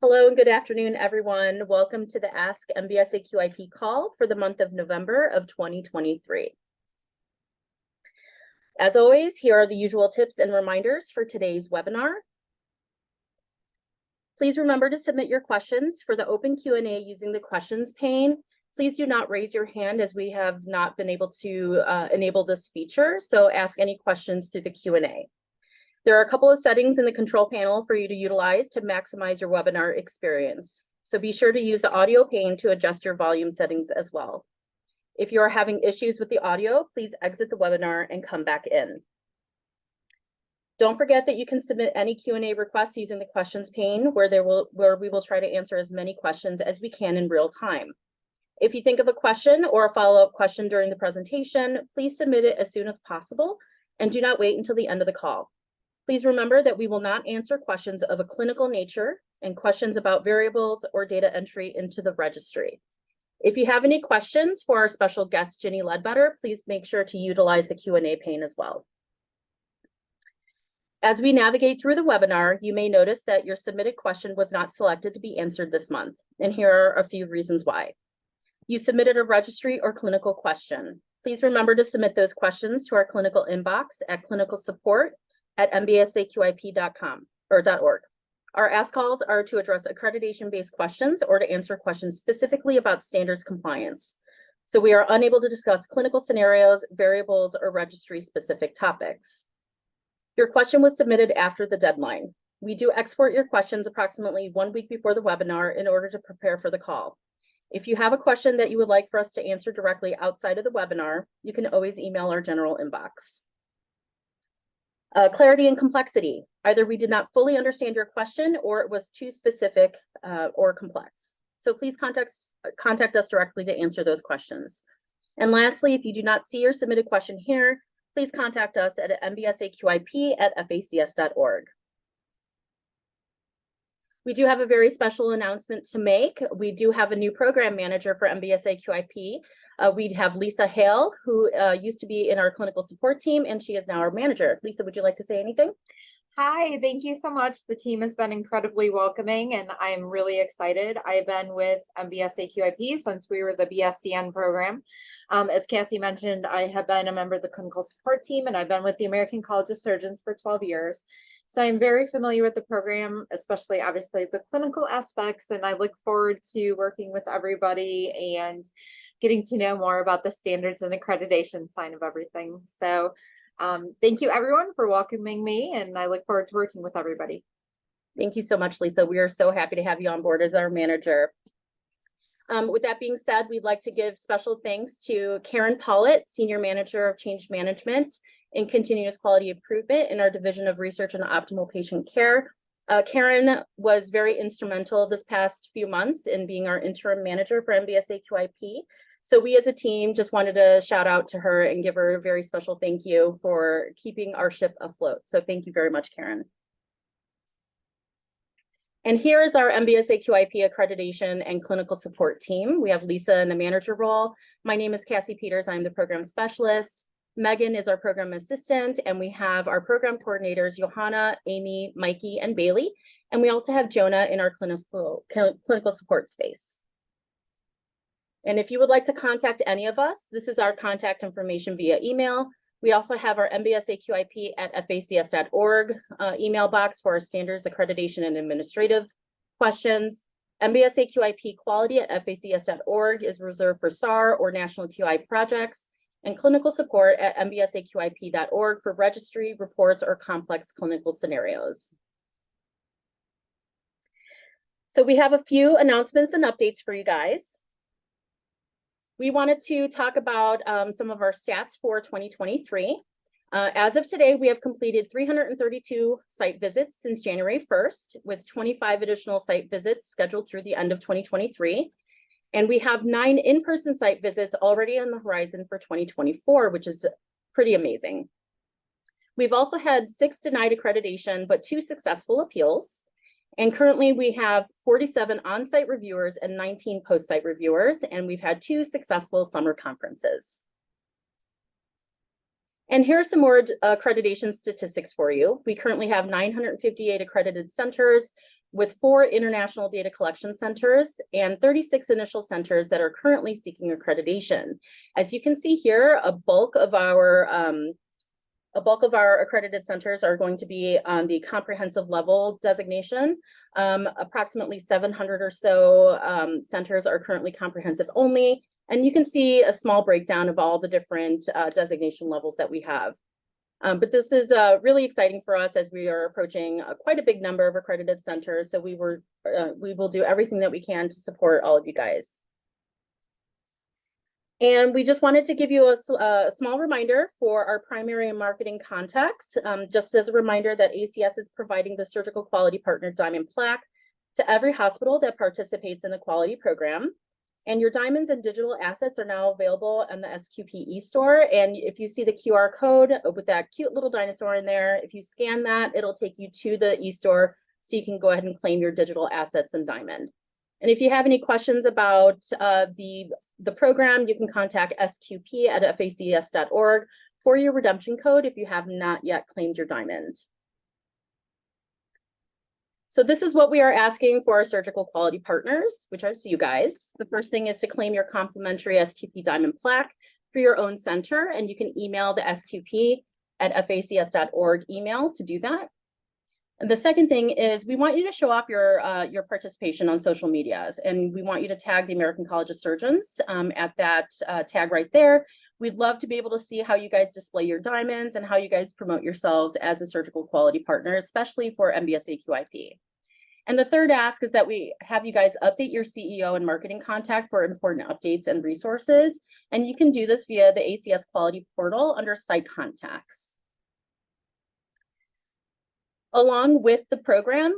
Hello and good afternoon, everyone. Welcome to the Ask MBSAQIP call for the month of November of 2023. As always, here are the usual tips and reminders for today's webinar. Please remember to submit your questions for the open Q&A using the questions pane. Please do not raise your hand as we have not been able to enable this feature, so ask any questions through the Q&A. There are a couple of settings in the control panel for you to utilize to maximize your webinar experience. So be sure to use the audio pane to adjust your volume settings as well. If you are having issues with the audio, please exit the webinar and come back in. Don't forget that you can submit any Q&A requests using the questions pane where we will try to answer as many questions as we can in real time. If you think of a question or a follow-up question during the presentation, please submit it as soon as possible and do not wait until the end of the call. Please remember that we will not answer questions of a clinical nature and questions about variables or data entry into the registry. If you have any questions for our special guest, Ginny Ledbetter, please make sure to utilize the Q&A pane as well. As we navigate through the webinar, you may notice that your submitted question was not selected to be answered this month, and here are a few reasons why. You submitted a registry or clinical question. Please remember to submit those questions to our clinical inbox at clinicalsupport@mbsaqip.com or .org. Our ask calls are to address accreditation-based questions or to answer questions specifically about standards compliance. So we are unable to discuss clinical scenarios, variables, or registry-specific topics. Your question was submitted after the deadline. We do export your questions approximately 1 week before the webinar in order to prepare for the call. If you have a question that you would like for us to answer directly outside of the webinar, you can always email our general inbox. Clarity and complexity. Either we did not fully understand your question or it was too specific or complex. So please contact us directly to answer those questions. And lastly, if you do not see your submitted question here, please contact us at mbsaqip@facs.org. We do have a very special announcement to make. We do have a new program manager for MBSAQIP. We have Lisa Hale, who used to be in our clinical support team, and she is now our manager. Lisa, would you like to say anything? Hi, thank you so much. The team has been incredibly welcoming, and I'm really excited. I've been with MBSAQIP since we were the BSCN program. As Cassie mentioned, I have been a member of the clinical support team, and I've been with the American College of Surgeons for 12 years. So I'm very familiar with the program, especially obviously the clinical aspects, and I look forward to working with everybody and getting to know more about the standards and accreditation side of everything. So thank you everyone for welcoming me, and I look forward to working with everybody. Thank you so much, Lisa. We are so happy to have you on board as our manager. With that being said, we'd like to give special thanks to Karen Pollitt, Senior Manager of Change Management and Continuous Quality Improvement in our Division of Research and Optimal Patient Care. Karen was very instrumental this past few months in being our interim manager for MBSAQIP. So we as a team just wanted to shout out to her and give her a very special thank you for keeping our ship afloat. So thank you very much, Karen. And here is our MBSAQIP accreditation and clinical support team. We have Lisa in the manager role. My name is Cassie Peters. I'm the program specialist. Megan is our program assistant, and we have our program coordinators, Johanna, Amy, Mikey, and Bailey. And we also have Jonah in our clinical support space. And if you would like to contact any of us, this is our contact information via email. We also have our mbsaqip@facs.org email box for our standards, accreditation, and administrative questions. MBSAQIP quality@facs.org is reserved for SAR or national QI projects, and clinical support at mbsaqip.org for registry, reports, or complex clinical scenarios. So we have a few announcements and updates for you guys. We wanted to talk about some of our stats for 2023. As of today, we have completed 332 site visits since January 1st, with 25 additional site visits scheduled through the end of 2023. And we have 9 in-person site visits already on the horizon for 2024, which is pretty amazing. We've also had 6 denied accreditation, but 2 successful appeals. And currently we have 47 on-site reviewers and 19 post-site reviewers, and we've had 2 successful summer conferences. And here are some more accreditation statistics for you. We currently have 958 accredited centers with 4 international data collection centers and 36 initial centers that are currently seeking accreditation. As you can see here, a bulk of our accredited centers are going to be on the comprehensive level designation. Approximately 700 or so centers are currently comprehensive only. And you can see a small breakdown of all the different designation levels that we have. But this is really exciting for us as we are approaching quite a big number of accredited centers. So we will do everything that we can to support all of you guys. And we just wanted to give you a small reminder for our primary and marketing contacts. Just as a reminder that ACS is providing the Surgical Quality Partner Diamond Plaque to every hospital that participates in the quality program. And your diamonds and digital assets are now available in the SQP eStore. And if you see the QR code with that cute little dinosaur in there, if you scan that, it'll take you to the eStore so you can go ahead and claim your digital assets and diamond. And if you have any questions about the program, you can contact sqp@facs.org for your redemption code if you have not yet claimed your diamond. So this is what we are asking for our surgical quality partners, which are you guys. The first thing is to claim your complimentary SQP diamond plaque for your own center, and you can email the sqp@facs.org email to do that. And the second thing is we want you to show off your participation on social media, and we want you to tag the American College of Surgeons at that tag right there. We'd love to be able to see how you guys display your diamonds and how you guys promote yourselves as a surgical quality partner, especially for MBSAQIP. And the third ask is that we have you guys update your CEO and marketing contact for important updates and resources. And you can do this via the ACS Quality Portal under Site Contacts. Along with the program,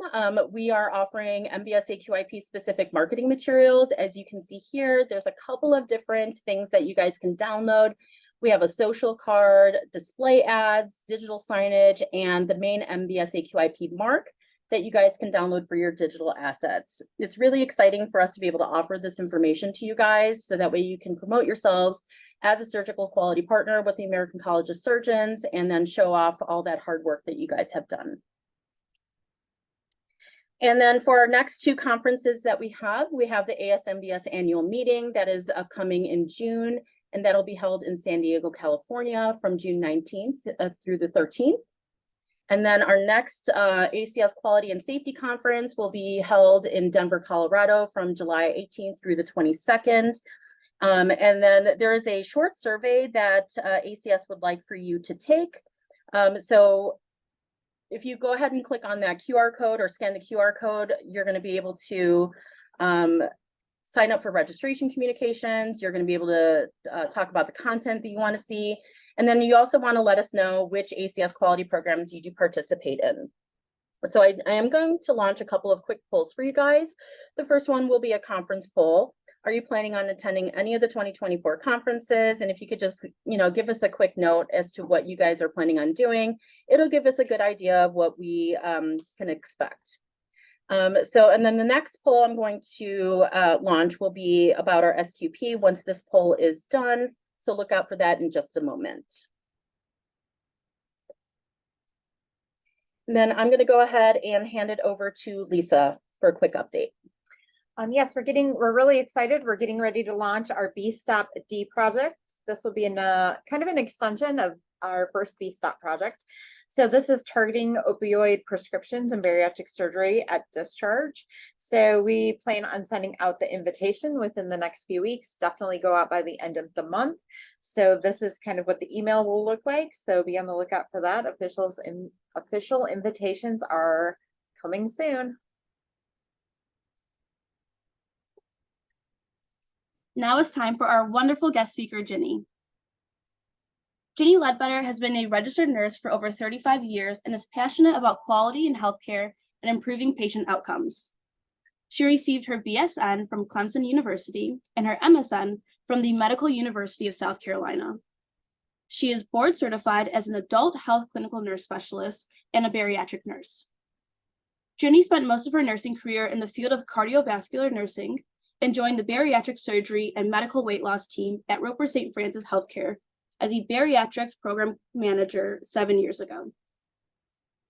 we are offering MBSAQIP specific marketing materials. As you can see here, there's a couple of different things that you guys can download. We have a social card, display ads, digital signage, and the main MBSAQIP mark that you guys can download for your digital assets. It's really exciting for us to be able to offer this information to you guys so that way you can promote yourselves as a surgical quality partner with the American College of Surgeons and then show off all that hard work that you guys have done. And then for our next 2 conferences that we have the ASMBS annual meeting that is upcoming in June, and that'll be held in San Diego, California from June 19th through the 13th. And then our next ACS Quality and Safety Conference will be held in Denver, Colorado from July 18th through the 22nd. And then there is a short survey that ACS would like for you to take. So if you go ahead and click on that QR code or scan the QR code, you're going to be able to sign up for registration communications. You're going to be able to talk about the content that you want to see. And then you also want to let us know which ACS quality programs you do participate in. So I am going to launch a couple of quick polls for you guys. The first one will be a conference poll. Are you planning on attending any of the 2024 conferences? And if you could just, give us a quick note as to what you guys are planning on doing, it'll give us a good idea of what we can expect. And then the next poll I'm going to launch will be about our SQP once this poll is done. So look out for that in just a moment. And then I'm going to go ahead and hand it over to Lisa for a quick update. Yes, we're really excited. We're getting ready to launch our B-Stop D project. This will be kind of an extension of our first B-Stop project. So this is targeting opioid prescriptions and bariatric surgery at discharge. So we plan on sending out the invitation within the next few weeks, definitely go out by the end of the month. So this is kind of what the email will look like. So be on the lookout for that. Official invitations are coming soon. Now it's time for our wonderful guest speaker, Ginny. Ginny Ledbetter has been a registered nurse for over 35 years and is passionate about quality in healthcare and improving patient outcomes. She received her BSN from Clemson University and her MSN from the Medical University of South Carolina. She is board certified as an adult health clinical nurse specialist and a bariatric nurse. Ginny spent most of her nursing career in the field of cardiovascular nursing and joined the bariatric surgery and medical weight loss team at Roper St. Francis Healthcare as a bariatrics program manager 7 years ago.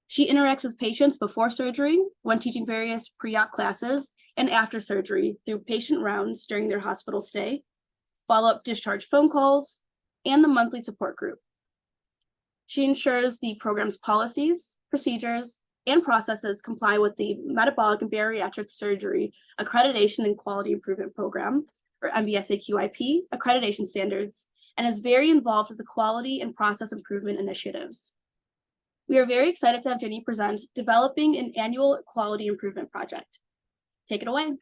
She interacts with patients before surgery, when teaching various pre-op classes, and after surgery through patient rounds during their hospital stay, follow-up discharge phone calls, and the monthly support group. She ensures the program's policies, procedures, and processes comply with the Metabolic and Bariatric Surgery Accreditation and Quality Improvement Program, or MBSAQIP, accreditation standards, and is very involved with the quality and process improvement initiatives. We are very excited to have Jenny present Developing an Annual Quality Improvement Project. Take it away.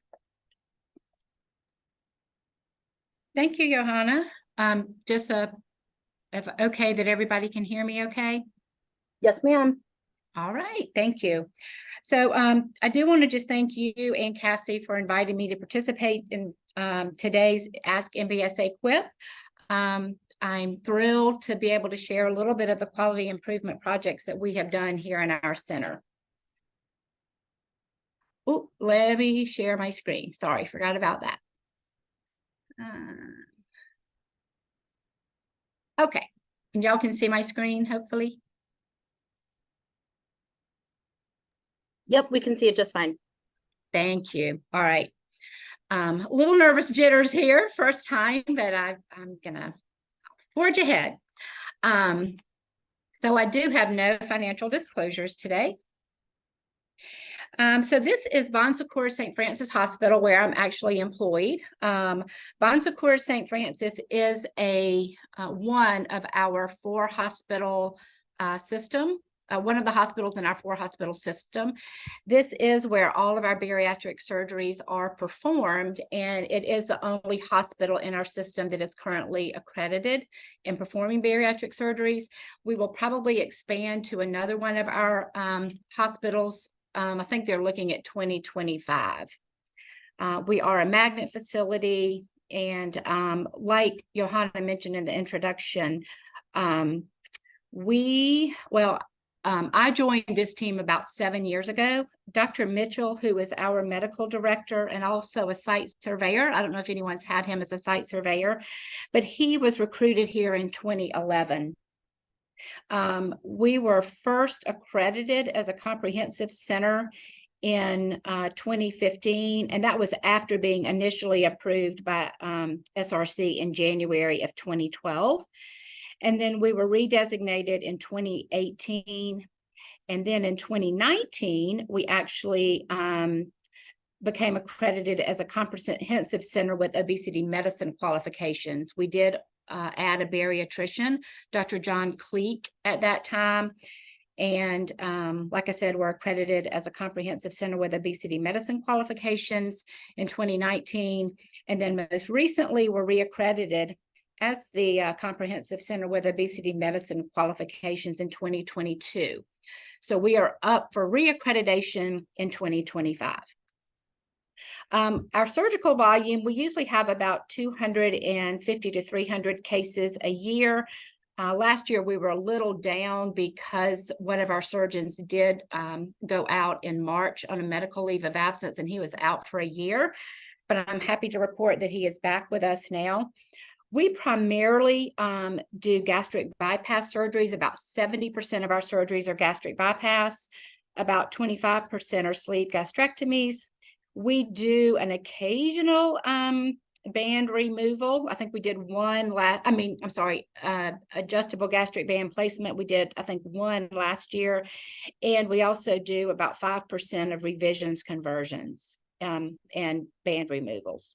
Thank you, Johanna. If okay that everybody can hear me okay? Yes, ma'am. All right, thank you. So I do want to just thank you and Cassie for inviting me to participate in today's Ask MBSAQIP. I'm thrilled to be able to share a little bit of the quality improvement projects that we have done here in our center. Oh, let me share my screen. Sorry, forgot about that. Okay, and y'all can see my screen, hopefully. Yep, we can see it just fine. Thank you. All right. A little nervous jitters here, first time, but I'm gonna forge ahead. So I do have no financial disclosures today. So this is Bon Secours St. Francis Hospital, where I'm actually employed. Bon Secours St. Francis is one of our 4-hospital system. One of the hospitals in our 4-hospital system. This is where all of our bariatric surgeries are performed, and it is the only hospital in our system that is currently accredited in performing bariatric surgeries. We will probably expand to another one of our hospitals. I think they're looking at 2025. We are a magnet facility, and like Johanna mentioned in the introduction, I joined this team about 7 years ago. Dr. Mitchell, who is our medical director and also a site surveyor, I don't know if anyone's had him as a site surveyor, but he was recruited here in 2011. We were first accredited as a comprehensive center in 2015, and that was after being initially approved by SRC in January of 2012. And then we were redesignated in 2018. And then in 2019, we actually became accredited as a comprehensive center with obesity medicine qualifications. We did add a bariatrician, Dr. John Cleek, at that time. And like I said, we're accredited as a comprehensive center with obesity medicine qualifications in 2019. And then most recently, we're reaccredited as the comprehensive center with obesity medicine qualifications in 2022. So we are up for reaccreditation in 2025. Our surgical volume, we usually have about 250 to 300 cases a year. Last year, we were a little down because one of our surgeons did go out in March on a medical leave of absence, and he was out for a year. But I'm happy to report that he is back with us now. We primarily do gastric bypass surgeries. About 70% of our surgeries are gastric bypass. About 25% are sleeve gastrectomies. We do an occasional band removal. I think we did one adjustable gastric band placement. We did, I think, one last year. And we also do about 5% of revisions, conversions, and band removals.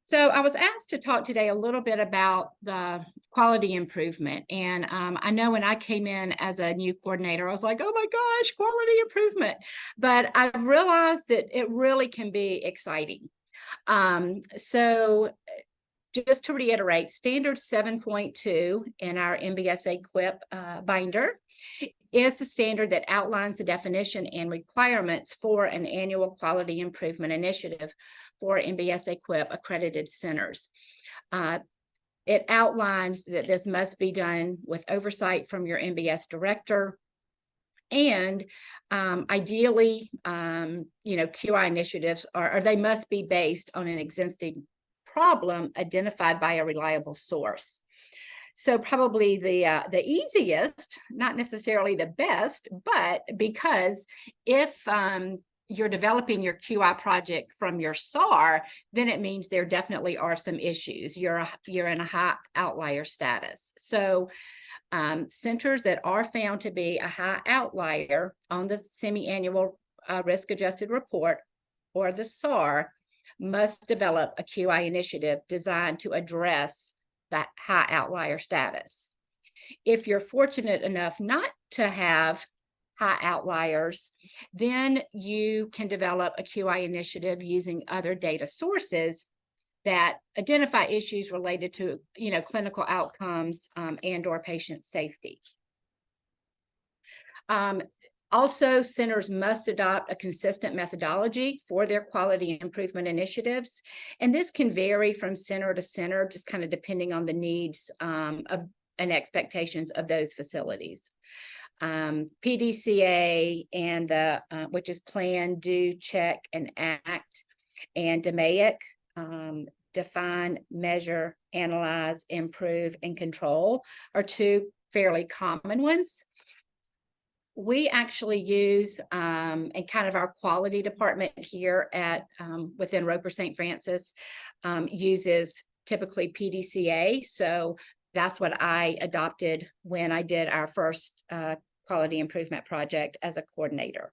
So I was asked to talk today a little bit about the quality improvement. And I know when I came in as a new coordinator, I was like, oh my gosh, quality improvement. But I've realized that it really can be exciting. So just to reiterate, standard 7.2 in our MBSAQIP binder is the standard that outlines the definition and requirements for an annual quality improvement initiative for MBSAQIP accredited centers. It outlines that this must be done with oversight from your MBS director, and ideally, QI initiatives they must be based on an existing problem identified by a reliable source. So probably the easiest, not necessarily the best, but because if you're developing your QI project from your SAR, then it means there definitely are some issues. You're in a high outlier status. So centers that are found to be a high outlier on the semi-annual risk-adjusted report, or the SAR, must develop a QI initiative designed to address that high outlier status. If you're fortunate enough not to have high outliers, then you can develop a QI initiative using other data sources that identify issues related to, clinical outcomes and or patient safety. Also, centers must adopt a consistent methodology for their quality improvement initiatives. And this can vary from center to center, just kind of depending on the needs and expectations of those facilities. PDCA and the which is plan, do, check, and act, and DMAIC, define, measure, analyze, improve, and control, are two fairly common ones. We actually use, and kind of our quality department here at within Roper St. Francis uses typically PDCA. So that's what I adopted when I did our first quality improvement project as a coordinator.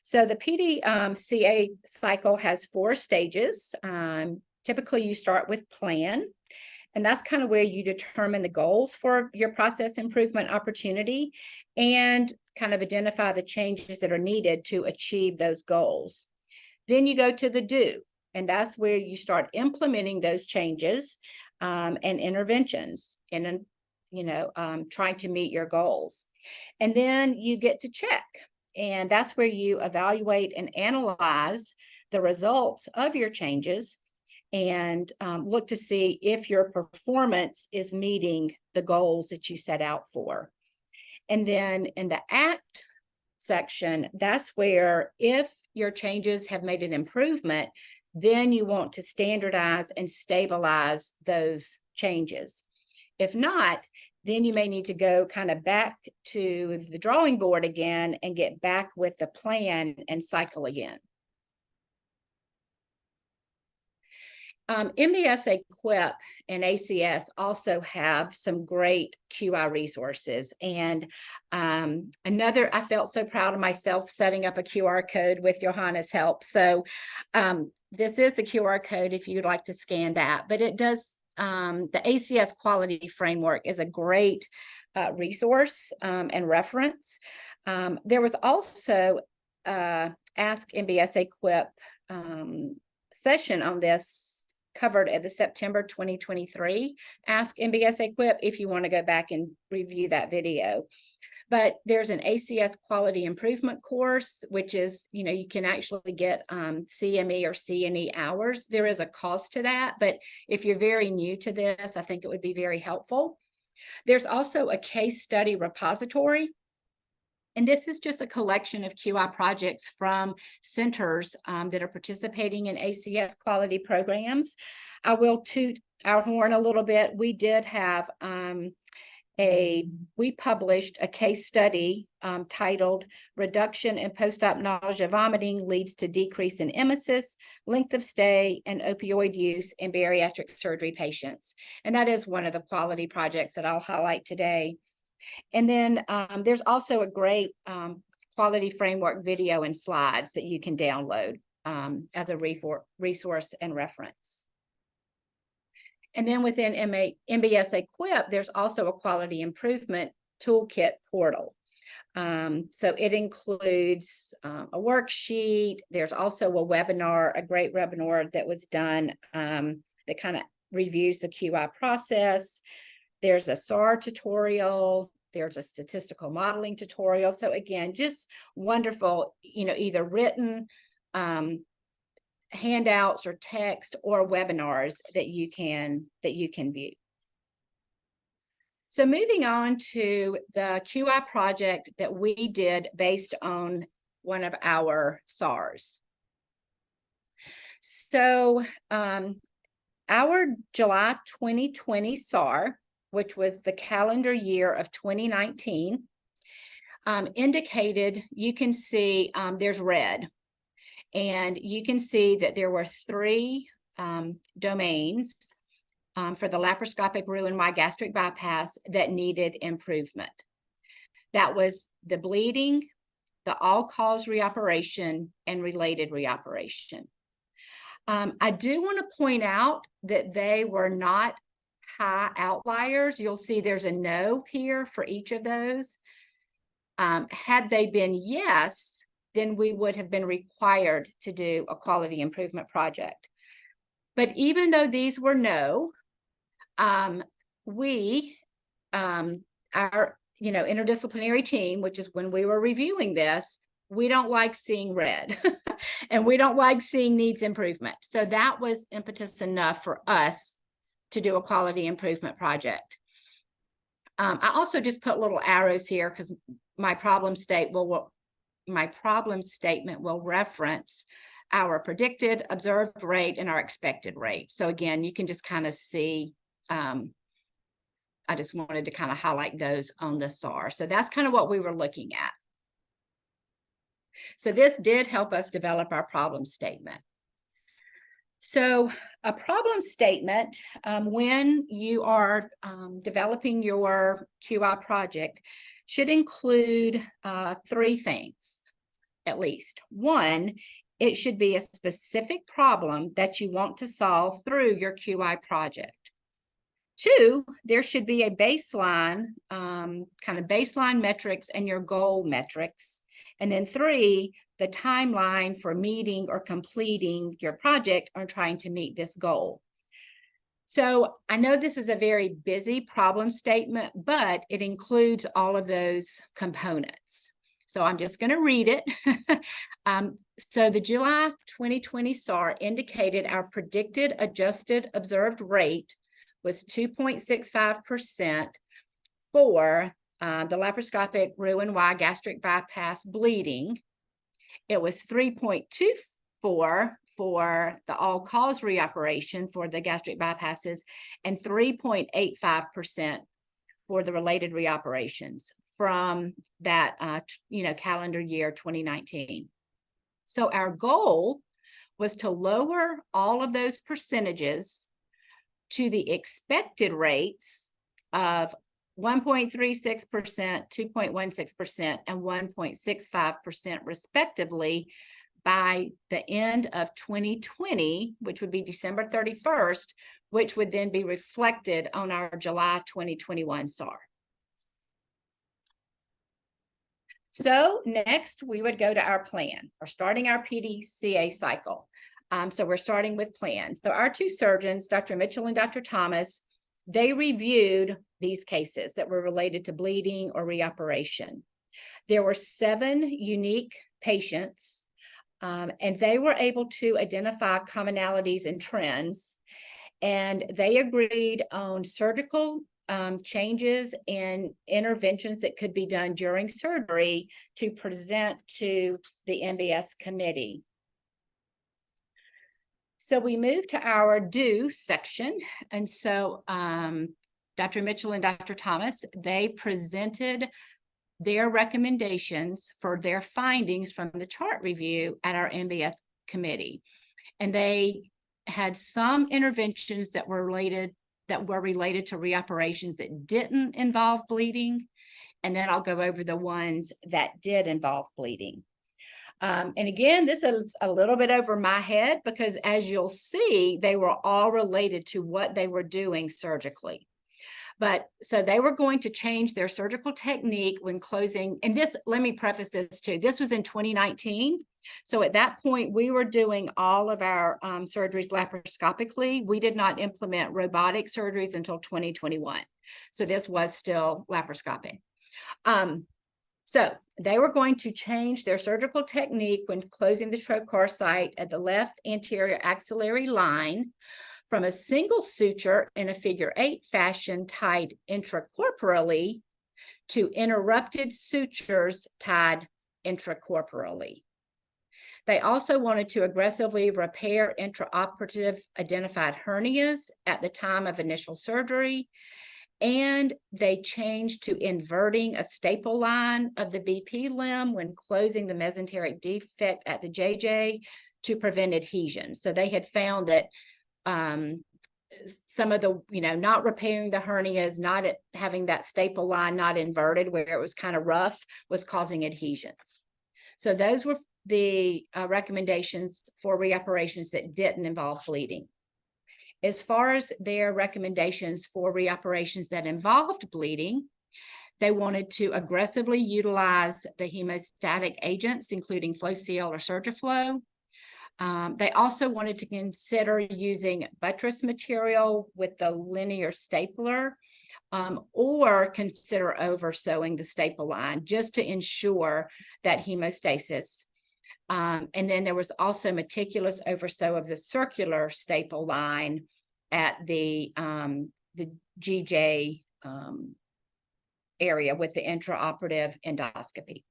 So the PDCA cycle has 4 stages. Typically, you start with plan, and that's kind of where you determine the goals for your process improvement opportunity and kind of identify the changes that are needed to achieve those goals. Then you go to the do, and that's where you start implementing those changes and interventions and, trying to meet your goals. And then you get to check. And that's where you evaluate and analyze the results of your changes and look to see if your performance is meeting the goals that you set out for. And then in the act section, that's where if your changes have made an improvement, then you want to standardize and stabilize those changes. If not, then you may need to go kind of back to the drawing board again and get back with the plan and cycle again. MBSAQIP and ACS also have some great QI resources. And I felt so proud of myself setting up a QR code with Johanna's help. So this is the QR code if you'd like to scan that, but it does, the ACS quality framework is a great resource and reference. There was also Ask MBSAQIP session on this covered at the September 2023 Ask MBSAQIP if you want to go back and review that video. But there's an ACS quality improvement course, which is, you can actually get CME or CNE hours. There is a cost to that, but if you're very new to this, I think it would be very helpful. There's also a case study repository. And this is just a collection of QI projects from centers that are participating in ACS quality programs. I will toot our horn a little bit. We did have we published a case study titled Reduction in Post-Op Nausea Vomiting Leads to Decrease in Emesis, Length of Stay, and Opioid Use in Bariatric Surgery Patients. And that is one of the quality projects that I'll highlight today. And then there's also a great quality framework video and slides that you can download as a resource and reference. And then within MBSAQIP, there's also a quality improvement toolkit portal. So it includes a worksheet. There's also a webinar, a great webinar that was done that kind of reviews the QI process. There's a SAR tutorial. There's a statistical modeling tutorial. So again, just wonderful, either written handouts or text or webinars that you can view. So moving on to the QI project that we did based on one of our SARs. So Our July 2020 SAR, which was the calendar year of 2019, indicated, you can see there's red, and you can see that there were 3 domains for the laparoscopic Roux-en-Y gastric bypass that needed improvement. That was the bleeding, the all-cause reoperation, and related reoperation. I do want to point out that they were not high outliers. You'll see there's a no here for each of those. Had they been yes, then we would have been required to do a quality improvement project. But even though these were no, our interdisciplinary team, which is when we were reviewing this, we don't like seeing red and we don't like seeing needs improvement. So that was impetus enough for us to do a quality improvement project. I also just put little arrows here because my problem statement will reference our predicted, observed rate, and our expected rate. So again, you can just kind of see, I just wanted to kind of highlight those on the SAR. So that's kind of what we were looking at. So this did help us develop our problem statement. So a problem statement, when you are developing your QI project, should include 3 things, at least. 1, it should be a specific problem that you want to solve through your QI project. 2, there should be a baseline, kind of baseline metrics and your goal metrics. And then 3, the timeline for meeting or completing your project or trying to meet this goal. So I know this is a very busy problem statement, but it includes all of those components. So I'm just going to read it. So the July 2020 SAR indicated our predicted adjusted observed rate was 2.65% for the laparoscopic Roux-en-Y gastric bypass bleeding. It was 3.24 for the all-cause reoperation for the gastric bypasses, and 3.85% for the related reoperations from that calendar year 2019. So our goal was to lower all of those percentages to the expected rates of 1.36%, 2.16%, and 1.65% respectively by the end of 2020, which would be December 31st, which would then be reflected on our July 2021 SAR. So next we would go to our plan. We're starting our PDCA cycle. So we're starting with plans. So our 2 surgeons, Dr. Mitchell and Dr. Thomas, they reviewed these cases that were related to bleeding or reoperation. There were 7 unique patients, and they were able to identify commonalities and trends, and they agreed on surgical changes and interventions that could be done during surgery to present to the MBS committee. So we move to our do section. And so Dr. Mitchell and Dr. Thomas, they presented their recommendations for their findings from the chart review at our MBS committee. And they had some interventions that were related to reoperations that didn't involve bleeding. And then I'll go over the ones that did involve bleeding. And again, this is a little bit over my head because as you'll see, they were all related to what they were doing surgically. But so they were going to change their surgical technique when closing. And this, let me preface this too. This was in 2019. So at that point, we were doing all of our surgeries laparoscopically. We did not implement robotic surgeries until 2021. So this was still laparoscopic. So they were going to change their surgical technique when closing the trocar site at the left anterior axillary line from a single suture in a figure 8 fashion tied intracorporally to interrupted sutures tied intracorporally. They also wanted to aggressively repair intraoperative identified hernias at the time of initial surgery. And they changed to inverting a staple line of the BP limb when closing the mesenteric defect at the JJ to prevent adhesion. So they had found that some of the, not repairing the hernias, not having that staple line not inverted where it was kind of rough, was causing adhesions. So those were the recommendations for reoperations that didn't involve bleeding. As far as their recommendations for reoperations that involved bleeding, they wanted to aggressively utilize the hemostatic agents, including Flow-Seal or Surgiflow. They also wanted to consider using buttress material with the linear stapler, or consider oversewing the staple line just to ensure that hemostasis. And then there was also meticulous oversew of the circular staple line at the GJ area with the intraoperative endoscopy.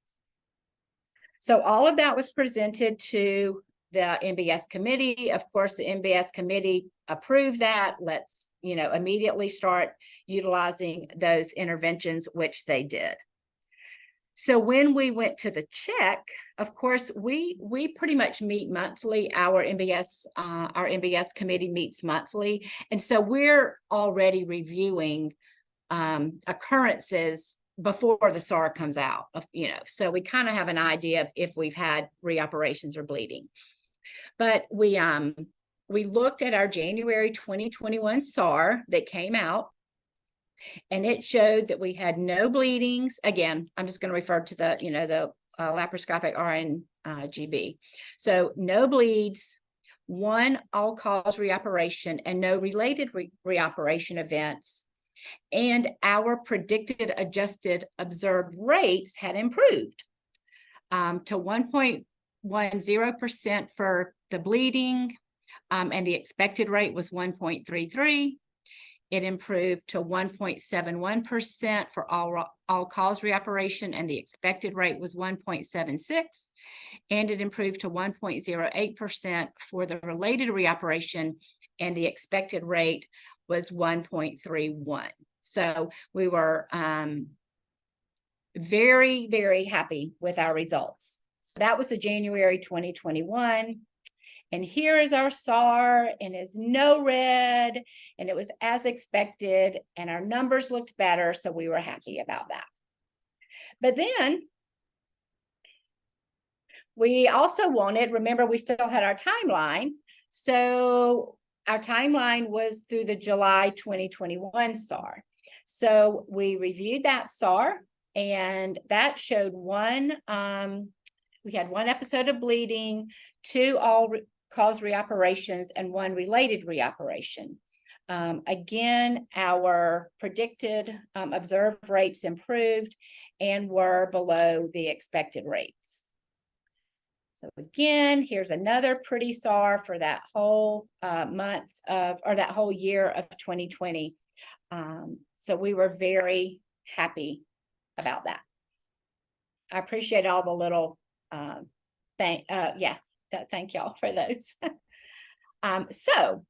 So all of that was presented to the MBS committee. Of course, the MBS committee approved that. Let's, immediately start utilizing those interventions, which they did. So when we went to the check, of course, we pretty much meet monthly. Our MBS committee meets monthly. And so we're already reviewing occurrences before the SAR comes out, so we kind of have an idea of if we've had reoperations or bleeding. But we looked at our January 2021 SAR that came out, and it showed that we had no bleedings. Again, I'm just going to refer to the laparoscopic RNGB. So no bleeds, 1 all-cause reoperation, and no related reoperation events. And our predicted adjusted observed rates had improved to 1.10% for the bleeding, and the expected rate was 1.33. It improved to 1.71% for all-cause reoperation, and the expected rate was 1.76. And it improved to 1.08% for the related reoperation, and the expected rate was 1.31. So we were very, very happy with our results. So that was the January 2021. And here is our SAR, and it's no red, and it was as expected, and our numbers looked better, so we were happy about that. But then we also wanted, remember, we still had our timeline. So our timeline was through the July 2021 SAR. So we reviewed that SAR, and that showed we had 1 episode of bleeding, 2 all-cause reoperations, and 1 related reoperation. Again, our predicted observed rates improved and were below the expected rates. So again, here's another pretty SAR for that whole that whole year of 2020. So we were very happy about that. I appreciate all the little thank y'all for those. So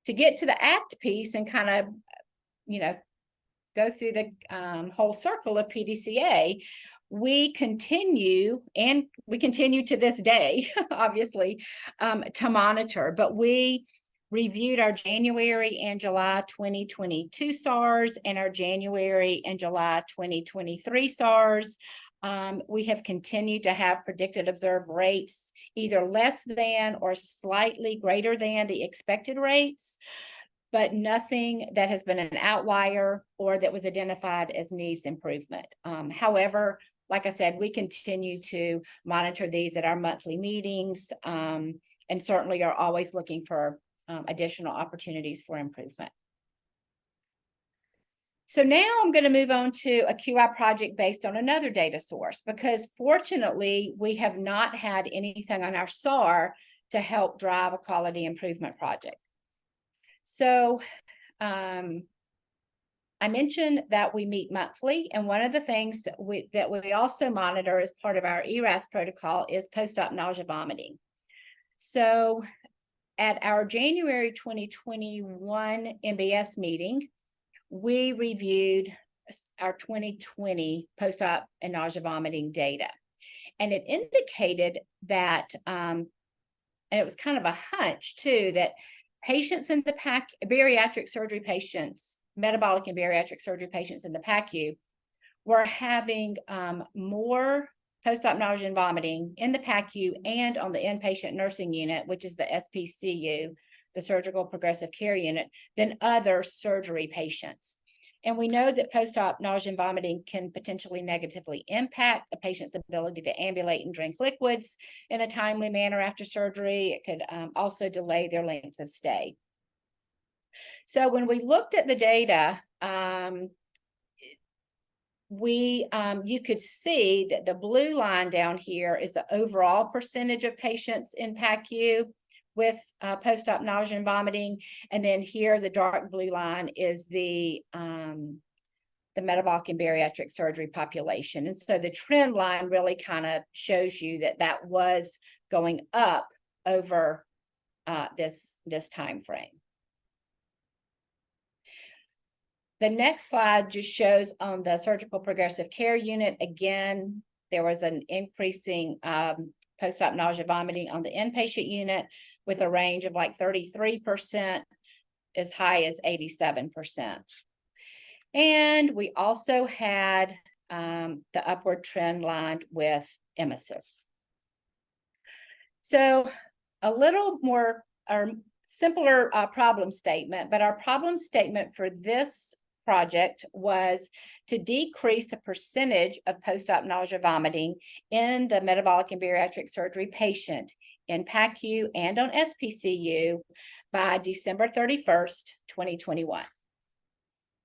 to get to the ACT piece and kind of, go through the whole circle of PDCA, we continue to this day, obviously, to monitor, but we reviewed our January and July 2022 SARs and our January and July 2023 SARs. We have continued to have predicted observed rates either less than or slightly greater than the expected rates, but nothing that has been an outlier or that was identified as needs improvement. However, like I said, we continue to monitor these at our monthly meetings, and certainly are always looking for additional opportunities for improvement. So now I'm going to move on to a QI project based on another data source, because fortunately, we have not had anything on our SAR to help drive a quality improvement project. So I mentioned that we meet monthly, and one of the things that we also monitor as part of our ERAS protocol is post-op nausea vomiting. So at our January 2021 MBS meeting, we reviewed our 2020 post-op and nausea vomiting data. And it indicated that, and it was kind of a hunch too, that patients in the bariatric surgery patients, metabolic and bariatric surgery patients in the PACU were having more post-op nausea and vomiting in the PACU and on the inpatient nursing unit, which is the SPCU, the surgical progressive care unit, than other surgery patients. And we know that post-op nausea and vomiting can potentially negatively impact a patient's ability to ambulate and drink liquids in a timely manner after surgery. It could also delay their length of stay. So when we looked at the data, you could see that the blue line down here is the overall percentage of patients in PACU with post-op nausea and vomiting. And then here, the dark blue line is the metabolic and bariatric surgery population. And so the trend line really kind of shows you that that was going up over this time frame. The next slide just shows on the surgical progressive care unit, again, there was an increasing post-op nausea vomiting on the inpatient unit with a range of like 33% as high as 87%. And we also had the upward trend line with emesis. So a little more or simpler problem statement, but our problem statement for this project was to decrease the percentage of post-op nausea vomiting in the metabolic and bariatric surgery patient in PACU and on SPCU by December 31st, 2021.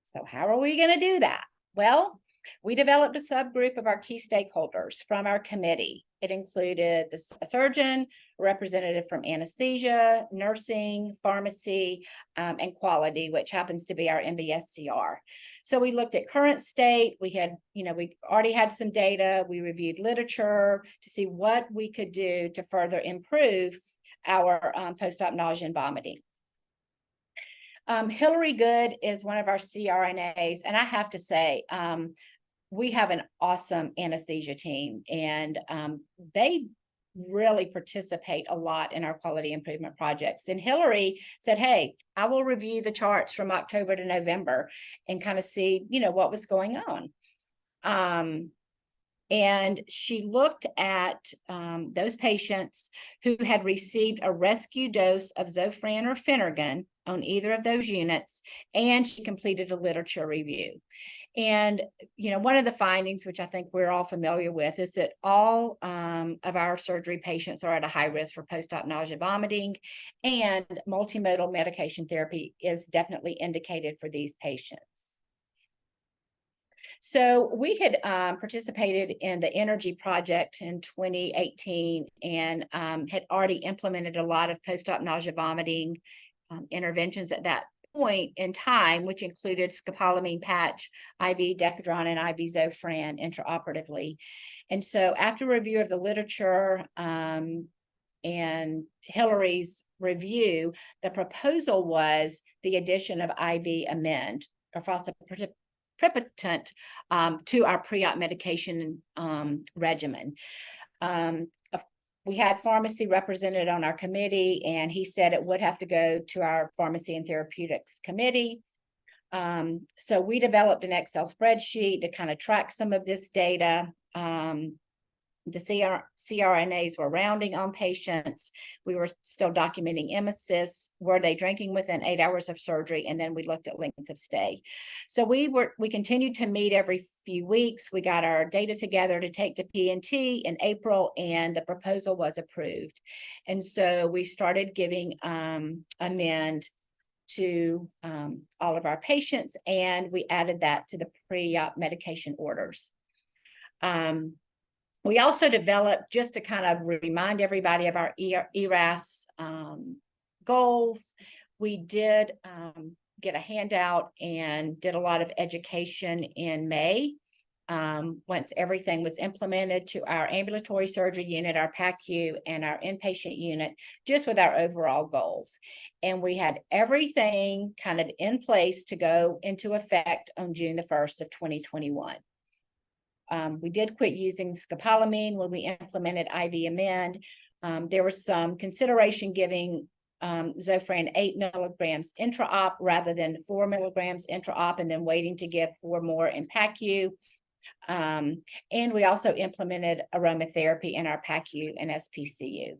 So how are we going to do that? Well, we developed a subgroup of our key stakeholders from our committee. It included the surgeon, a representative from anesthesia, nursing, pharmacy, and quality, which happens to be our MBSCR. So we looked at current state. We had, we already had some data. We reviewed literature to see what we could do to further improve our post-op nausea and vomiting. Hillary Good is one of our CRNAs, and I have to say, we have an awesome anesthesia team, and they really participate a lot in our quality improvement projects. And Hillary said, hey, I will review the charts from October to November and kind of see, what was going on. And she looked at those patients who had received a rescue dose of Zofran or Phenergan on either of those units, and she completed a literature review. And, one of the findings, which I think we're all familiar with, is that all of our surgery patients are at a high risk for post-op nausea vomiting, and multimodal medication therapy is definitely indicated for these patients. So we had participated in the Energy Project in 2018 and had already implemented a lot of post-op nausea vomiting interventions at that point in time, which included scopolamine patch, IV Decadron, and IV Zofran intraoperatively. And so after review of the literature and Hillary's review, the proposal was the addition of IV amend or fosaprepitant to our pre-op medication regimen. We had pharmacy represented on our committee, and he said it would have to go to our pharmacy and therapeutics committee. So we developed an Excel spreadsheet to kind of track some of this data. The CRNAs were rounding on patients. We were still documenting emesis. Were they drinking within 8 hours of surgery? And then we looked at length of stay. So we continued to meet every few weeks. We got our data together to take to P&T in April, and the proposal was approved. And so we started giving amend to all of our patients, and we added that to the pre-op medication orders. We also developed, just to kind of remind everybody of our ERAS goals, we did get a handout and did a lot of education in May. Once everything was implemented to our ambulatory surgery unit, our PACU, and our inpatient unit, just with our overall goals. And we had everything kind of in place to go into effect on June the 1st of 2021. We did quit using scopolamine when we implemented IV amend. There was some consideration giving Zofran 8 milligrams intra-op rather than 4 milligrams intra-op, and then waiting to give 4 more in PACU. And we also implemented aromatherapy in our PACU and SPCU.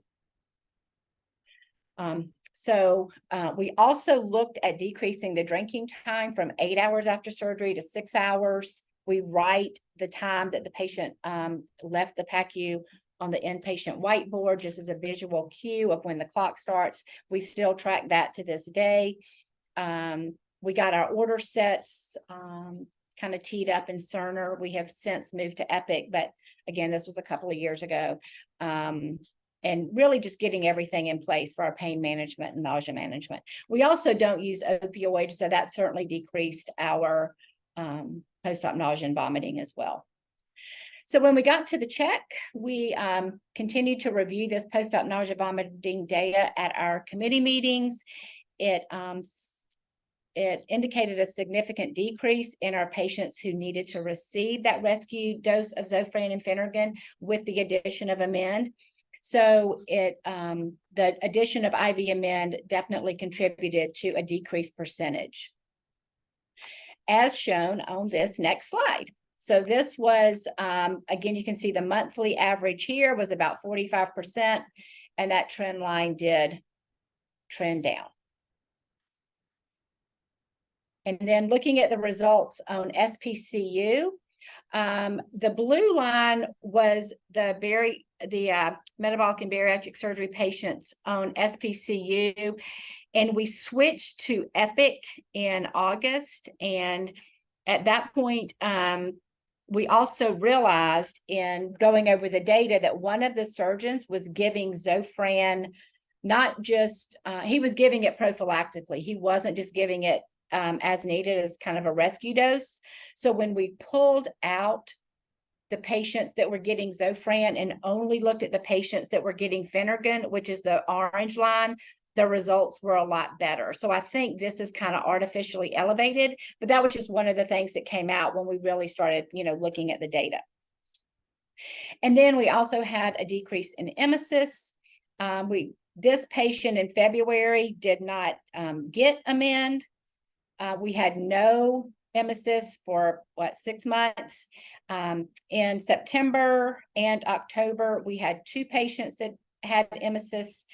We also looked at decreasing the drinking time from 8 hours after surgery to 6 hours. We write the time that the patient left the PACU on the inpatient whiteboard, just as a visual cue of when the clock starts. We still track that to this day. We got our order sets kind of teed up in Cerner. We have since moved to Epic, but again, this was a couple of years ago. And really just getting everything in place for our pain management and nausea management. We also don't use opioids, so that certainly decreased our post-op nausea and vomiting as well. So when we got to the check, we continued to review this post-op nausea vomiting data at our committee meetings. It indicated a significant decrease in our patients who needed to receive that rescue dose of Zofran and Phenergan with the addition of amend. So the addition of IV amend definitely contributed to a decreased percentage, as shown on this next slide. So this was, again, you can see the monthly average here was about 45%, and that trend line did trend down. And then looking at the results on SPCU, the blue line was the metabolic and bariatric surgery patients on SPCU, and we switched to Epic in August. And at that point, we also realized in going over the data that one of the surgeons was giving Zofran, not just, he was giving it prophylactically. He wasn't just giving it as needed as kind of a rescue dose. So when we pulled out the patients that were getting Zofran and only looked at the patients that were getting Phenergan, which is the orange line, the results were a lot better. So I think this is kind of artificially elevated, but that was just one of the things that came out when we really started, looking at the data. And then we also had a decrease in emesis. This patient in February did not get amend. We had no emesis for 6 months. In September and October, we had 2 patients that had emesis,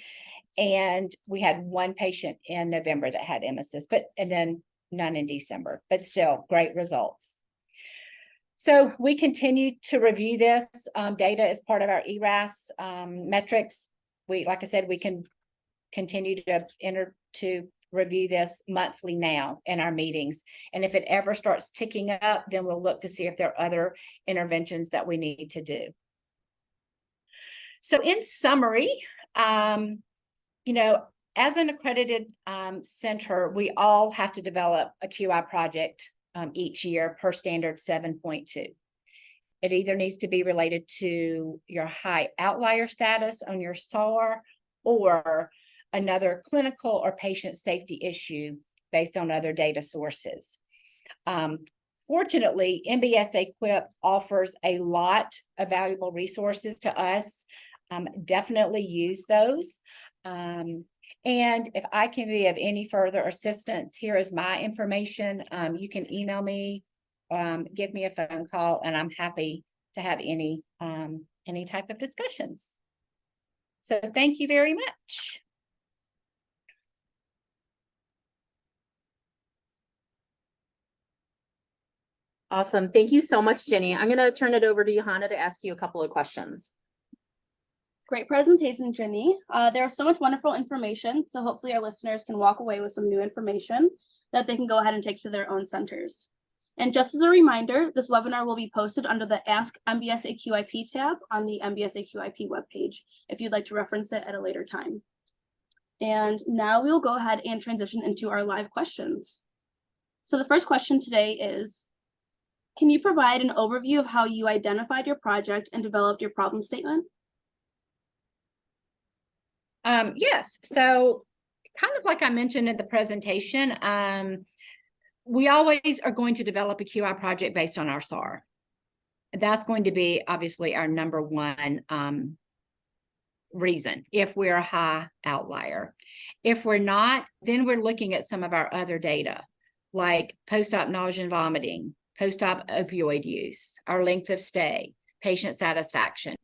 and we had 1 patient in November that had emesis, and then none in December, but still great results. So we continue to review this data as part of our ERAS metrics. Like I said, we can continue to review this monthly now in our meetings. And if it ever starts ticking up, then we'll look to see if there are other interventions that we need to do. So in summary, as an accredited center, we all have to develop a QI project each year per standard 7.2. It either needs to be related to your high outlier status on your SAR or another clinical or patient safety issue based on other data sources. Fortunately, MBSAQIP offers a lot of valuable resources to us. Definitely use those. And if I can be of any further assistance, here is my information. You can email me, give me a phone call, and I'm happy to have any type of discussions. So thank you very much. Awesome. Thank you so much, Jenny. I'm going to turn it over to Johanna to ask you a couple of questions. Great presentation, Jenny. There was so much wonderful information, so hopefully our listeners can walk away with some new information that they can go ahead and take to their own centers. And just as a reminder, this webinar will be posted under the Ask MBSAQIP tab on the MBSAQIP webpage if you'd like to reference it at a later time. And now we'll go ahead and transition into our live questions. So the first question today is, can you provide an overview of how you identified your project and developed your problem statement? Yes, so kind of like I mentioned in the presentation, we always are going to develop a QI project based on our SAR. That's going to be obviously our number one reason if we're a high outlier. If we're not, then we're looking at some of our other data, like post-op nausea and vomiting, post-op opioid use, our length of stay, patient satisfaction.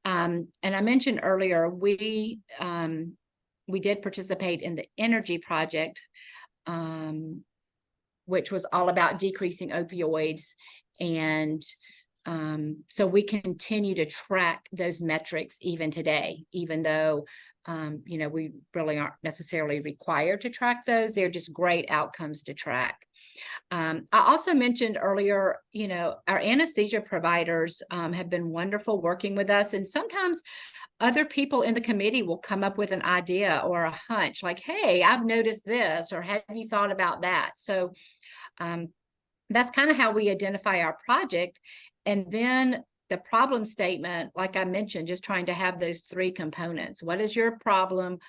And I mentioned earlier, we did participate in the energy project, which was all about decreasing opioids. And so we continue to track those metrics even today, even though, we really aren't necessarily required to track those. They're just great outcomes to track. I also mentioned earlier, our anesthesia providers have been wonderful working with us. And sometimes other people in the committee will come up with an idea or a hunch like, hey, I've noticed this, or have you thought about that? So that's kind of how we identify our project. And then the problem statement, like I mentioned, just trying to have those three components. What is your problem?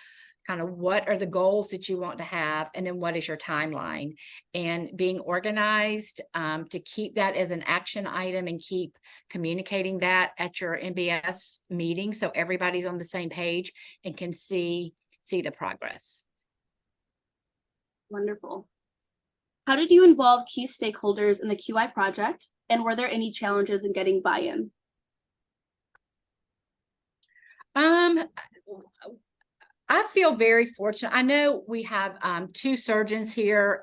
Kind of what are the goals that you want to have? And then what is your timeline? And being organized to keep that as an action item and keep communicating that at your MBS meeting so everybody's on the same page and can see the progress. Wonderful. How did you involve key stakeholders in the QI project? And were there any challenges in getting buy-in? I feel very fortunate. I know we have 2 surgeons here.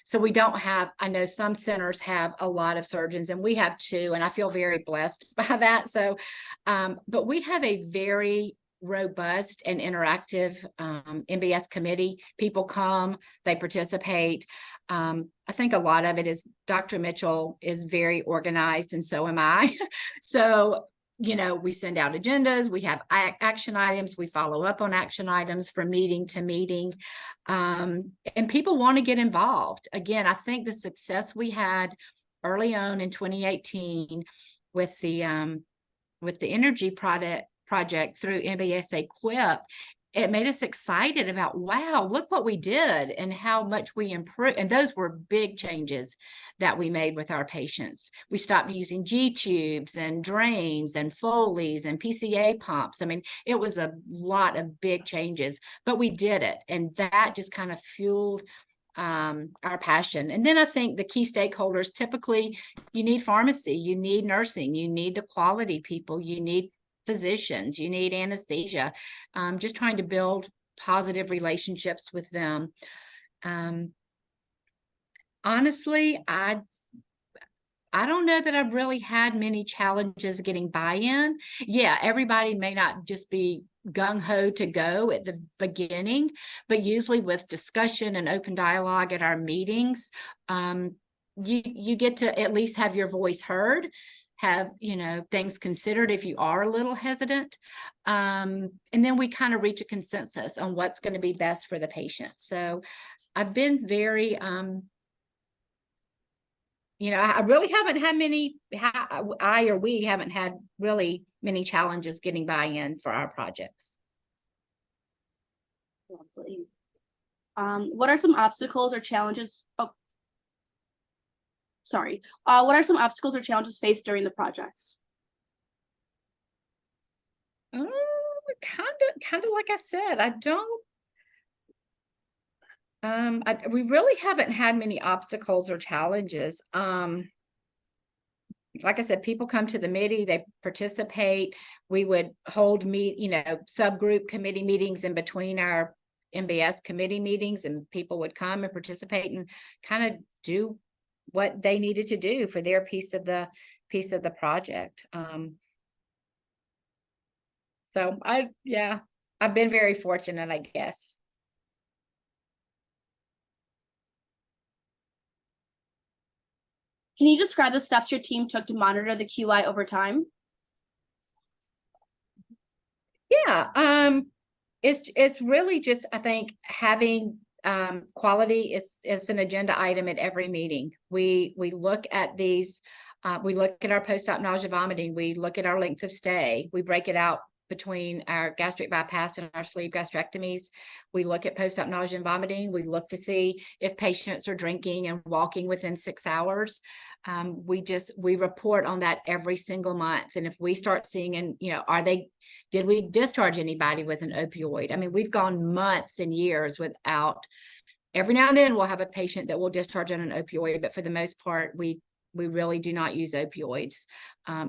So we don't have, I know some centers have a lot of surgeons and we have 2, and I feel very blessed by that. So, but we have a very robust and interactive MBS committee. People come, they participate. I think a lot of it is Dr. Mitchell is very organized, and so am I. So, we send out agendas, we have action items, we follow up on action items from meeting to meeting, and people want to get involved. Again, I think the success we had early on in 2018 with the energy project through MBSAQIP, it made us excited about, wow, look what we did and how much we improved. And those were big changes that we made with our patients. We stopped using G tubes and drains and Foleys and PCA pumps. I mean, it was a lot of big changes, but we did it. And that just kind of fueled our passion. And then I think the key stakeholders, typically you need pharmacy, you need nursing, you need the quality people, you need physicians, you need anesthesia, just trying to build positive relationships with them. Honestly, I don't know that I've really had many challenges getting buy-in. Yeah, everybody may not just be gung-ho to go at the beginning, but usually with discussion and open dialogue at our meetings, you get to at least have your voice heard, have things considered if you are a little hesitant, and then we kind of reach a consensus on what's going to be best for the patient. So I've been very I really haven't had many, we haven't had really many challenges getting buy-in for our projects. Lovely. What are some obstacles or challenges? What are some obstacles or challenges faced during the projects? Kind of like I said, I don't. We really haven't had many obstacles or challenges. Like I said, people come to the committee, they participate. We would hold subgroup committee meetings in between our MBS committee meetings, and people would come and participate and kind of do what they needed to do for their piece of the project. So I've been very fortunate, I guess. Can you describe the steps your team took to monitor the QI over time? Yeah, it's really just, I think, having quality is an agenda item at every meeting. We look at these, we look at our post-op nausea vomiting, we look at our length of stay, we break it out between our gastric bypass and our sleeve gastrectomies. We look at post-op nausea and vomiting. We look to see if patients are drinking and walking within 6 hours. We report on that every single month. And if we start seeing, and did we discharge anybody with an opioid? I mean, we've gone months and years without. Every now and then we'll have a patient that will discharge on an opioid, but for the most part, we really do not use opioids,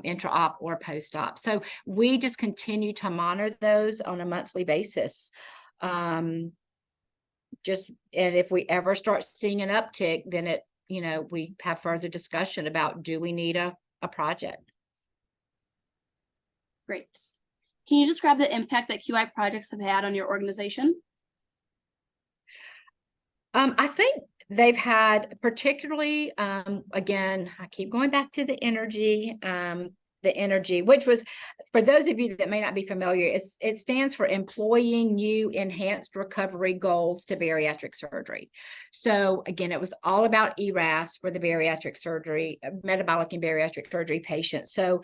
intra-op or post-op. So we just continue to monitor those on a monthly basis. And if we ever start seeing an uptick, then we have further discussion about, do we need a project? Great. Can you describe the impact that QI projects have had on your organization? I think they've had, particularly, again, I keep going back to the energy, which was, for those of you that may not be familiar, it stands for Employing New Enhanced Recovery Goals to Bariatric Surgery. So again, it was all about ERAS for the bariatric surgery, metabolic and bariatric surgery patients. So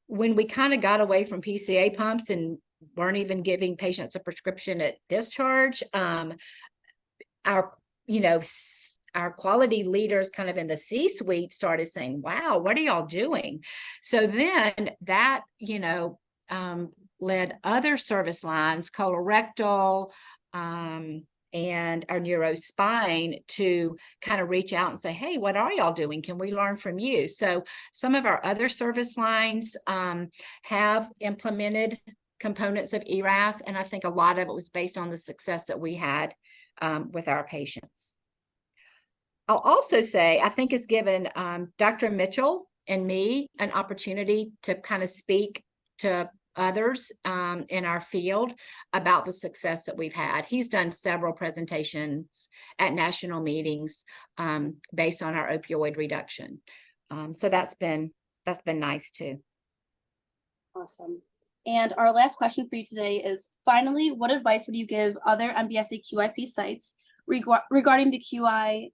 when we kind of got away from PCA pumps and weren't even giving patients a prescription at discharge, our quality leaders kind of in the C-suite started saying, wow, what are y'all doing? So then that, led other service lines, colorectal, and our neurospine, to kind of reach out and say, hey, what are y'all doing? Can we learn from you? So some of our other service lines have implemented components of ERAS, and I think a lot of it was based on the success that we had with our patients. I'll also say, I think it's given Dr. Mitchell and me an opportunity to kind of speak to others in our field about the success that we've had. He's done several presentations at national meetings based on our opioid reduction. So that's been nice too. Awesome. And our last question for you today is, finally, what advice would you give other MBSAQIP sites regarding the QI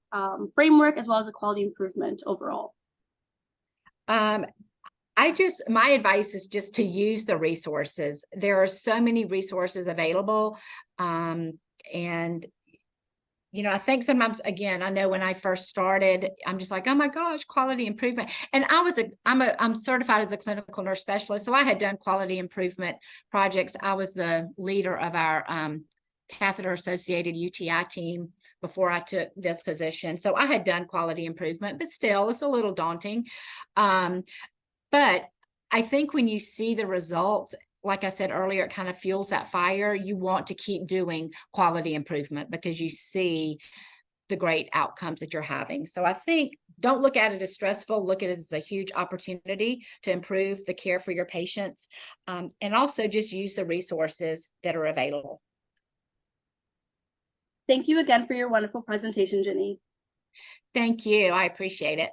framework, as well as the quality improvement overall? My advice is just to use the resources. There are so many resources available. And I think sometimes, again, I know when I first started, I'm just like, oh my gosh, quality improvement. And I'm certified as a clinical nurse specialist. So I had done quality improvement projects. I was the leader of our catheter associated UTI team before I took this position. So I had done quality improvement, but still it's a little daunting. But I think when you see the results, like I said earlier, it kind of fuels that fire. You want to keep doing quality improvement because you see the great outcomes that you're having. So I think, don't look at it as stressful, look at it as a huge opportunity to improve the care for your patients, and also just use the resources that are available. Thank you again for your wonderful presentation, Ginny. Thank you. I appreciate it.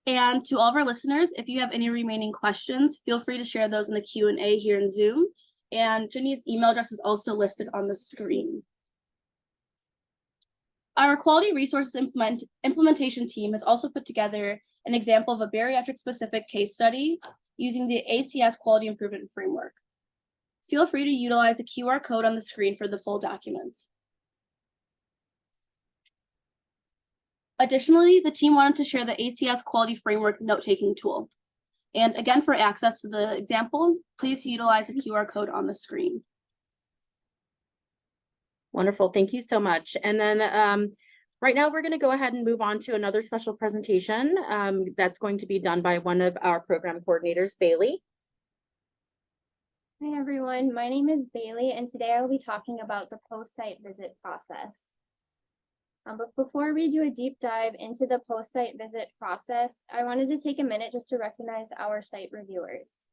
And to all of our listeners, if you have any remaining questions, feel free to share those in the Q&A here in Zoom. And Ginny's email address is also listed on the screen. Our quality resources implementation team has also put together an example of a bariatric specific case study using the ACS quality improvement framework. Feel free to utilize the QR code on the screen for the full document. Additionally, the team wanted to share the ACS quality framework note-taking tool. And again, for access to the example, please utilize the QR code on the screen. Wonderful, thank you so much. And then right now we're going to go ahead and move on to another special presentation that's going to be done by one of our program coordinators, Bailey. Hi everyone, my name is Bailey and today I will be talking about the post-site visit process. But before we do a deep dive into the post-site visit process, I wanted to take a minute just to recognize our site reviewers.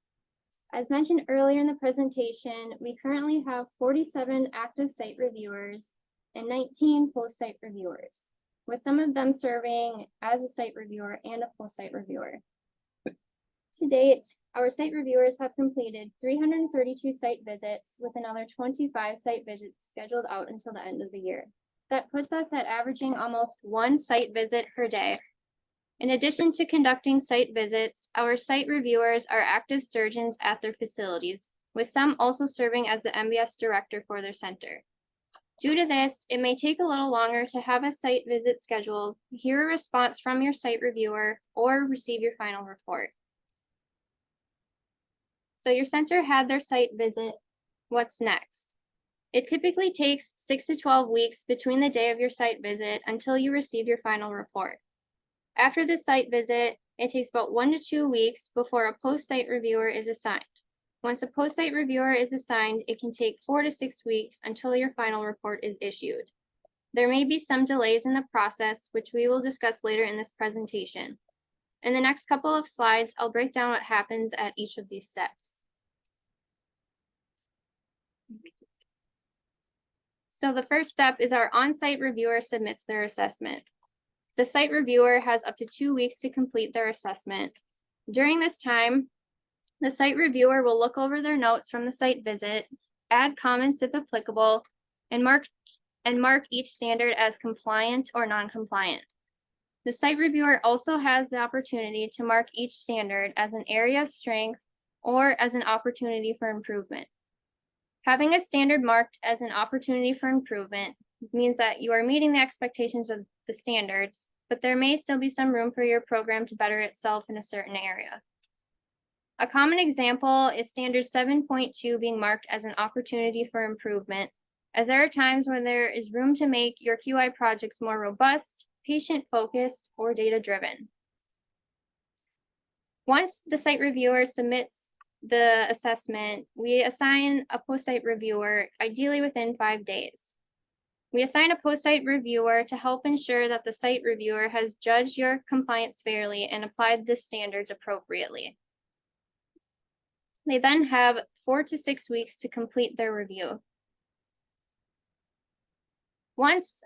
As mentioned earlier in the presentation, we currently have 47 active site reviewers and 19 post-site reviewers, with some of them serving as a site reviewer and a post-site reviewer. To date, our site reviewers have completed 332 site visits with another 25 site visits scheduled out until the end of the year. That puts us at averaging almost 1 site visit per day. In addition to conducting site visits, our site reviewers are active surgeons at their facilities, with some also serving as the MBS director for their center. Due to this, it may take a little longer to have a site visit scheduled, hear a response from your site reviewer, or receive your final report. So your center had their site visit. What's next? It typically takes 6 to 12 weeks between the day of your site visit until you receive your final report. After the site visit, it takes about 1 to 2 weeks before a post-site reviewer is assigned. Once a post-site reviewer is assigned, it can take 4 to 6 weeks until your final report is issued. There may be some delays in the process, which we will discuss later in this presentation. In the next couple of slides, I'll break down what happens at each of these steps. So the first step is our on-site reviewer submits their assessment. The site reviewer has up to 2 weeks to complete their assessment. During this time, the site reviewer will look over their notes from the site visit, add comments if applicable, and mark each standard as compliant or non-compliant. The site reviewer also has the opportunity to mark each standard as an area of strength or as an opportunity for improvement. Having a standard marked as an opportunity for improvement means that you are meeting the expectations of the standards, but there may still be some room for your program to better itself in a certain area. A common example is standard 7.2 being marked as an opportunity for improvement, as there are times when there is room to make your QI projects more robust, patient-focused, or data-driven. Once the site reviewer submits the assessment, we assign a post-site reviewer, ideally within 5 days. We assign a post-site reviewer to help ensure that the site reviewer has judged your compliance fairly and applied the standards appropriately. They then have 4 to 6 weeks to complete their review. Once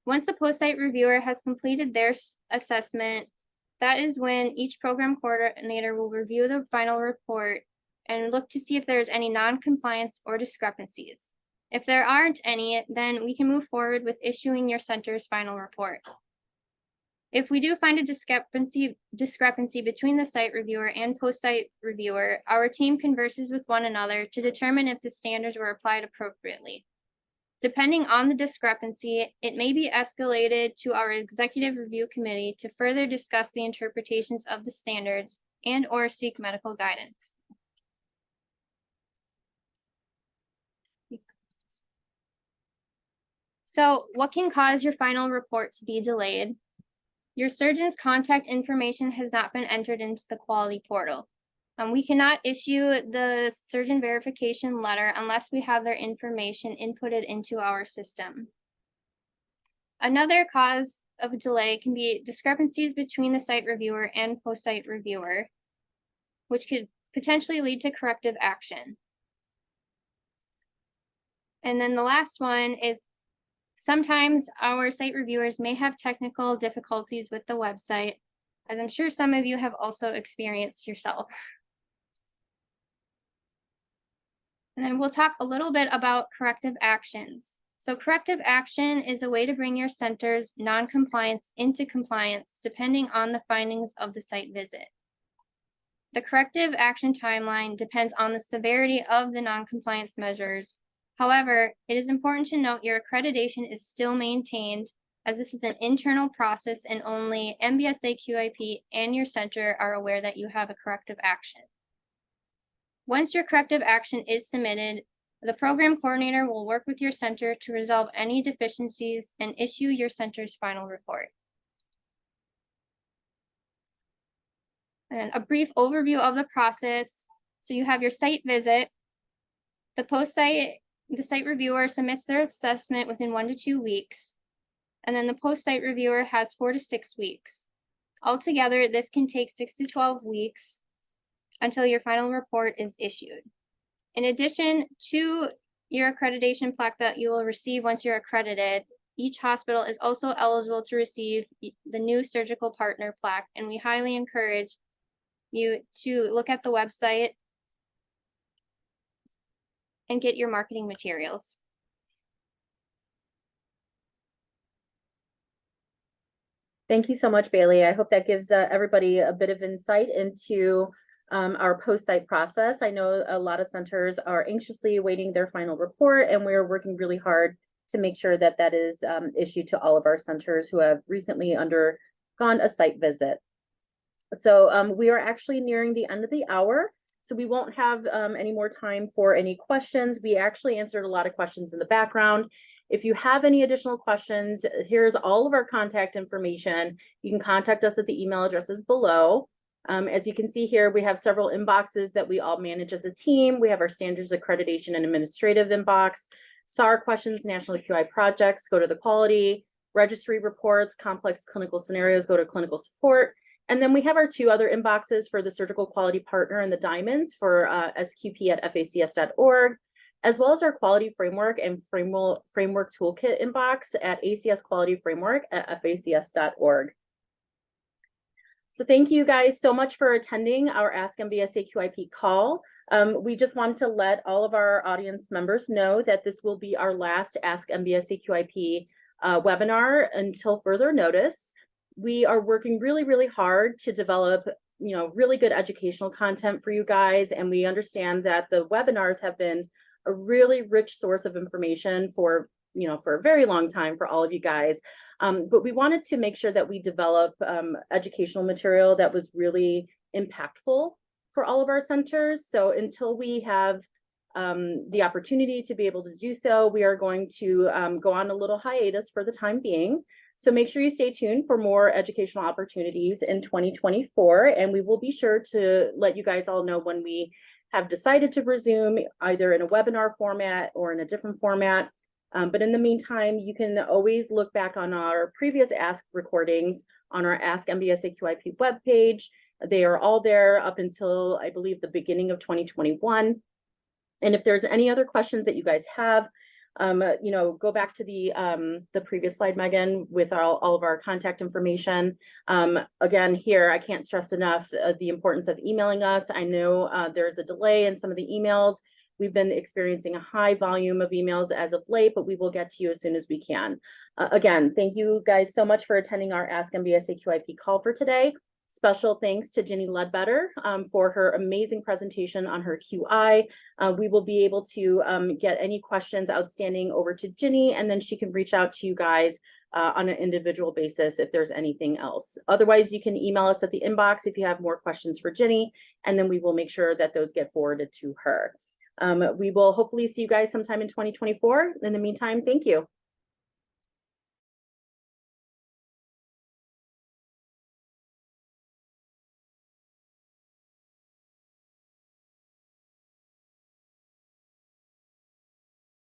the post-site reviewer has completed their assessment, that is when each program coordinator will review the final report and look to see if there's any non-compliance or discrepancies. If there aren't any, then we can move forward with issuing your center's final report. If we do find a discrepancy between the site reviewer and post-site reviewer, our team converses with one another to determine if the standards were applied appropriately. Depending on the discrepancy, it may be escalated to our executive review committee to further discuss the interpretations of the standards and/or seek medical guidance. So, what can cause your final report to be delayed? Your surgeon's contact information has not been entered into the quality portal. We cannot issue the surgeon verification letter unless we have their information inputted into our system. Another cause of delay can be discrepancies between the site reviewer and post-site reviewer, which could potentially lead to corrective action. And then the last one is sometimes our site reviewers may have technical difficulties with the website, as I'm sure some of you have also experienced yourself. And then we'll talk a little bit about corrective actions. So corrective action is a way to bring your center's non-compliance into compliance depending on the findings of the site visit. The corrective action timeline depends on the severity of the non-compliance measures. However, it is important to note your accreditation is still maintained, as this is an internal process and only MBSAQIP and your center are aware that you have a corrective action. Once your corrective action is submitted, the program coordinator will work with your center to resolve any deficiencies and issue your center's final report. And a brief overview of the process. So you have your site visit. The site reviewer submits their assessment within 1 to 2 weeks. And then the post-site reviewer has 4 to 6 weeks. Altogether, this can take 6 to 12 weeks until your final report is issued. In addition to your accreditation plaque that you will receive once you're accredited, each hospital is also eligible to receive the new surgical partner plaque, and we highly encourage you to look at the website and get your marketing materials. Thank you so much, Bailey. I hope that gives everybody a bit of insight into our post-site process. I know a lot of centers are anxiously awaiting their final report, and we're working really hard to make sure that that is issued to all of our centers who have recently undergone a site visit. So we are actually nearing the end of the hour, so we won't have any more time for any questions. We actually answered a lot of questions in the background. If you have any additional questions, here's all of our contact information. You can contact us at the email addresses below. As you can see here, we have several inboxes that we all manage as a team. We have our standards, accreditation, and administrative inbox, SAR questions, national QI projects, go to the quality, registry reports, complex clinical scenarios, go to clinical support. And then we have our two other inboxes for the surgical quality partner and the diamonds for SQP@facs.org, as well as our quality framework and framework toolkit inbox at ACS Quality Framework at facs.org. So thank you guys so much for attending our Ask MBSAQIP call. We just wanted to let all of our audience members know that this will be our last Ask MBSAQIP webinar until further notice. We are working really, really hard to develop, really good educational content for you guys. And we understand that the webinars have been a really rich source of information for a very long time for all of you guys. But we wanted to make sure that we develop educational material that was really impactful for all of our centers. So until we have the opportunity to be able to do so, we are going to go on a little hiatus for the time being. So make sure you stay tuned for more educational opportunities in 2024, and we will be sure to let you guys all know when we have decided to resume, either in a webinar format or in a different format. But in the meantime, you can always look back on our previous Ask recordings on our Ask MBSAQIP webpage. They are all there up until, I believe, the beginning of 2021. And if there's any other questions that you guys have, go back to the previous slide, Megan, with all of our contact information. Again, here, I can't stress enough the importance of emailing us. I know there's a delay in some of the emails. We've been experiencing a high volume of emails as of late, but we will get to you as soon as we can. Again, thank you guys so much for attending our Ask MBSAQIP call for today. Special thanks to Ginny Ledbetter for her amazing presentation on her QI. We will be able to get any questions outstanding over to Ginny, and then she can reach out to you guys on an individual basis if there's anything else. Otherwise, you can email us at the inbox if you have more questions for Ginny, and then we will make sure that those get forwarded to her. We will hopefully see you guys sometime in 2024. In the meantime, thank you.